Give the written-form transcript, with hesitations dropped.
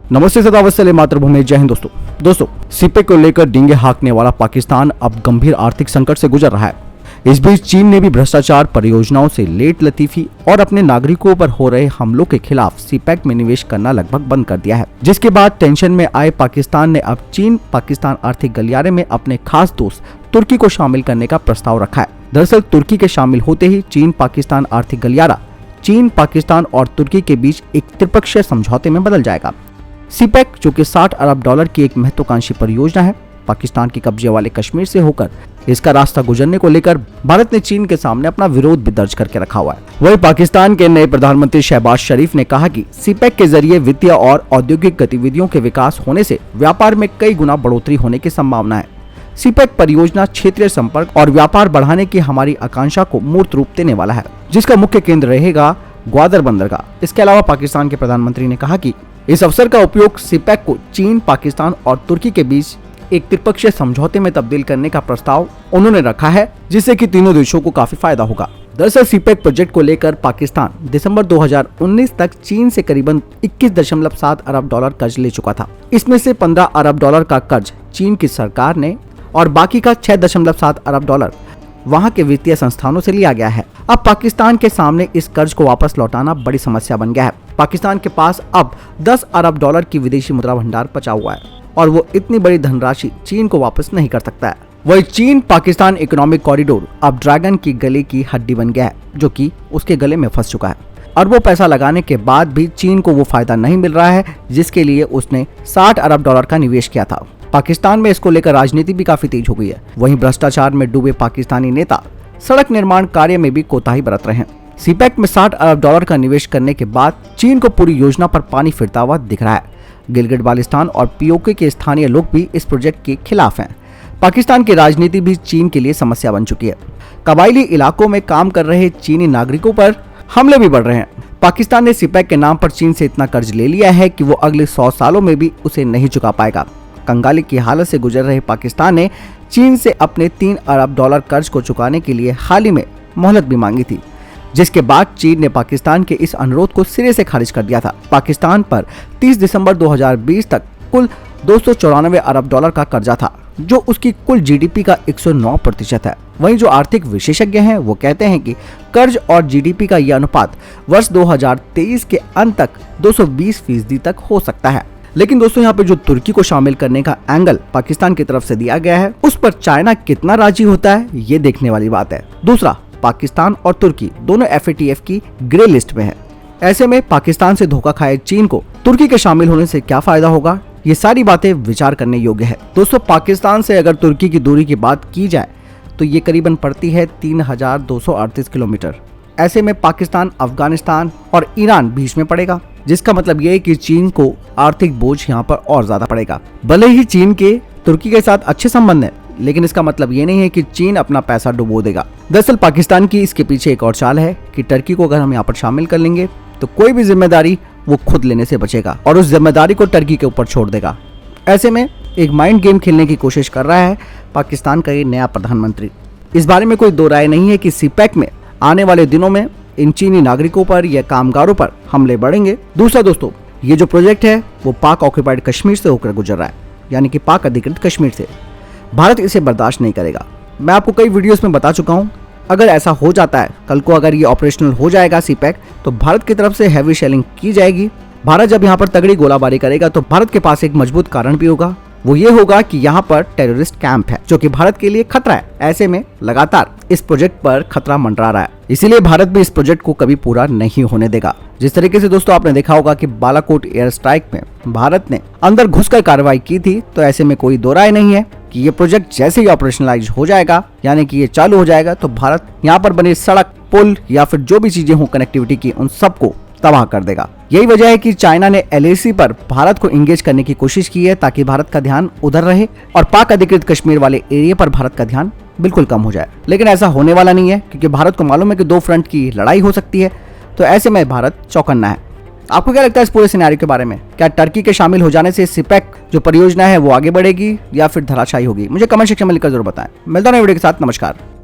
नमस्ते सदावत्सले मातृभूमि, जय हिंद दोस्तों सीपेक को लेकर डींगे हाँकने वाला पाकिस्तान अब गंभीर आर्थिक संकट से गुजर रहा है। इस बीच चीन ने भी भ्रष्टाचार, परियोजनाओं से लेट लतीफी और अपने नागरिकों पर हो रहे हमलों के खिलाफ सीपेक में निवेश करना लगभग बंद कर दिया है, जिसके बाद टेंशन में आए पाकिस्तान ने अब चीन पाकिस्तान आर्थिक गलियारे में अपने खास दोस्त तुर्की को शामिल करने का प्रस्ताव रखा है। दरअसल तुर्की के शामिल होते ही चीन पाकिस्तान आर्थिक गलियारा चीन, पाकिस्तान और तुर्की के बीच एक त्रिपक्षीय समझौते में बदल जाएगा। सीपेक, जो कि 60 अरब डॉलर की एक महत्वाकांक्षी परियोजना है, पाकिस्तान के कब्जे वाले कश्मीर से होकर इसका रास्ता गुजरने को लेकर भारत ने चीन के सामने अपना विरोध भी दर्ज करके रखा हुआ है। वहीं पाकिस्तान के नए प्रधानमंत्री शहबाज शरीफ ने कहा कि सीपेक के जरिए वित्तीय और औद्योगिक गतिविधियों के विकास होने से व्यापार में कई गुना बढ़ोतरी होने की संभावना है। सीपेक परियोजना क्षेत्रीय संपर्क और व्यापार बढ़ाने की हमारी आकांक्षा को मूर्त रूप देने वाला है, जिसका मुख्य केंद्र रहेगा ग्वादर बंदरगाह। इसके अलावा पाकिस्तान के प्रधानमंत्री ने कहा कि इस अवसर का उपयोग सीपेक को चीन, पाकिस्तान और तुर्की के बीच एक त्रिपक्षीय समझौते में तब्दील करने का प्रस्ताव उन्होंने रखा है, जिससे कि तीनों देशों को काफी फायदा होगा। दरअसल सीपेक प्रोजेक्ट को लेकर पाकिस्तान दिसंबर 2019 तक चीन से करीबन 21.7 अरब डॉलर कर्ज ले चुका था। इसमें से 15 अरब डॉलर का कर्ज चीन की सरकार ने और बाकी का 6.7 अरब डॉलर वहां के वित्तीय संस्थानों से लिया गया है। अब पाकिस्तान के सामने इस कर्ज को वापस लौटाना बड़ी समस्या बन गया है। पाकिस्तान के पास अब 10 अरब डॉलर की विदेशी मुद्रा भंडार बचा हुआ है और वो इतनी बड़ी धनराशि चीन को वापस नहीं कर सकता है। वही चीन पाकिस्तान इकोनॉमिक कॉरिडोर अब ड्रैगन की गले की हड्डी बन गया है, जो कि उसके गले में फंस चुका है। अरबों पैसा लगाने के बाद भी चीन को वो फायदा नहीं मिल रहा है, जिसके लिए उसने 60 अरब डॉलर का निवेश किया था। पाकिस्तान में इसको लेकर राजनीति भी काफी तेज हो गई है। वहीं भ्रष्टाचार में डूबे पाकिस्तानी नेता सड़क निर्माण कार्य में भी कोताही बरत रहे हैं। सीपेक में 60 अरब डॉलर का निवेश करने के बाद चीन को पूरी योजना पर पानी फिरता हुआ दिख रहा है। गिलगिट बाल्टिस्तान और पीओके के स्थानीय लोग भी इस प्रोजेक्ट के खिलाफ हैं। पाकिस्तान की राजनीति भी चीन के लिए समस्या बन चुकी है। कबायली इलाकों में काम कर रहे चीनी नागरिकों पर हमले भी बढ़ रहे हैं। पाकिस्तान ने सीपेक के नाम पर चीन से इतना कर्ज ले लिया है कि वो अगले 100 सालों में भी उसे नहीं चुका पाएगा। कंगाली की हालत से गुजर रहे पाकिस्तान ने चीन से अपने 3 अरब डॉलर कर्ज को चुकाने के लिए हाल ही में मोहलत भी मांगी थी, जिसके बाद चीन ने पाकिस्तान के इस अनुरोध को सिरे से खारिज कर दिया था। पाकिस्तान पर 30 दिसंबर 2020 तक कुल 294 अरब डॉलर का कर्जा था, जो उसकी कुल जीडीपी का 109% है। वहीं जो आर्थिक विशेषज्ञ हैं वो कहते हैं कि कर्ज और जीडीपी का यह अनुपात वर्ष 2023 के अंत तक 220% तक हो सकता है। लेकिन दोस्तों, यहाँ पे जो तुर्की को शामिल करने का एंगल पाकिस्तान की तरफ से दिया गया है, उस पर चाइना कितना राजी होता है, ये देखने वाली बात है। दूसरा, पाकिस्तान और तुर्की दोनों FATF की ग्रे लिस्ट में है। ऐसे में पाकिस्तान से धोखा खाए चीन को तुर्की के शामिल होने से क्या फायदा होगा, ये सारी बातें विचार करने योग्य है। दोस्तों, पाकिस्तान से अगर तुर्की की दूरी की बात की जाए तो ये करीबन पड़ती है 3238 किलोमीटर। ऐसे में पाकिस्तान, अफगानिस्तान और ईरान बीच में पड़ेगा, जिसका मतलब ये है कि चीन को आर्थिक बोझ यहाँ पर और ज्यादा पड़ेगा। भले ही चीन के तुर्की के साथ अच्छे संबंध है, लेकिन इसका मतलब ये नहीं है कि चीन अपना पैसा डुबो देगा। दरअसल पाकिस्तान की इसके पीछे एक और चाल है कि टर्की को अगर हम यहाँ पर शामिल कर लेंगे तो कोई भी जिम्मेदारी वो खुद लेने से बचेगा और उस जिम्मेदारी को टर्की के ऊपर छोड़ देगा। ऐसे में एक माइंड गेम खेलने की कोशिश कर रहा है पाकिस्तान का ये नया प्रधानमंत्री। इस बारे में कोई दो राय नहीं है कि सीपेक में आने वाले दिनों में इन चीनी नागरिकों पर या कामगारों पर हमले बढ़ेंगे। दूसरा दोस्तों, ये जो प्रोजेक्ट है वो पाक ऑक्यूपाइड कश्मीर से होकर गुजर रहा है, यानी कि पाक अधिकृत कश्मीर से। भारत इसे बर्दाश्त नहीं करेगा। मैं आपको कई वीडियोस में बता चुका हूं, अगर ऐसा हो जाता है, कल को अगर ये ऑपरेशनल हो जाएगा सीपेक, तो भारत की तरफ से हैवी शेलिंग की जाएगी। भारत जब यहाँ पर तगड़ी गोलाबारी करेगा तो भारत के पास एक मजबूत कारण भी होगा। वो ये होगा कि यहाँ पर टेररिस्ट कैंप है, जो कि भारत के लिए खतरा है। ऐसे में लगातार इस प्रोजेक्ट पर खतरा मंडरा रहा है, इसीलिए भारत भी इस प्रोजेक्ट को कभी पूरा नहीं होने देगा। जिस तरीके से दोस्तों आपने देखा होगा कि बालाकोट एयर स्ट्राइक में भारत ने अंदर घुसकर कार्रवाई की थी, तो ऐसे में कोई दो राय नहीं है कि ये प्रोजेक्ट जैसे ही ऑपरेशनलाइज हो जाएगा, यानी कि ये चालू हो जाएगा, तो भारत यहाँ पर बने सड़क, पुल या फिर जो भी चीजें हो कनेक्टिविटी की, उन सबको तबाह कर देगा। यही वजह है कि चाइना ने LAC पर भारत को इंगेज करने की कोशिश की है, ताकि भारत का ध्यान उधर रहे और पाक अधिकृत कश्मीर वाले एरिया पर भारत का ध्यान बिल्कुल कम हो जाए। लेकिन ऐसा होने वाला नहीं है, क्योंकि भारत को मालूम है कि 2 फ्रंट की लड़ाई हो सकती है, तो ऐसे में भारत चौकन्ना है। आपको क्या लगता है इस पूरे सिनेरियो के बारे में? क्या टर्की के शामिल हो जाने से सीपेक जो परियोजना है वो आगे बढ़ेगी या फिर धराशायी होगी? मुझे कमेंट सेक्शन में लिखकर जरूर बताएं। मिलता हूं वीडियो के साथ। नमस्कार।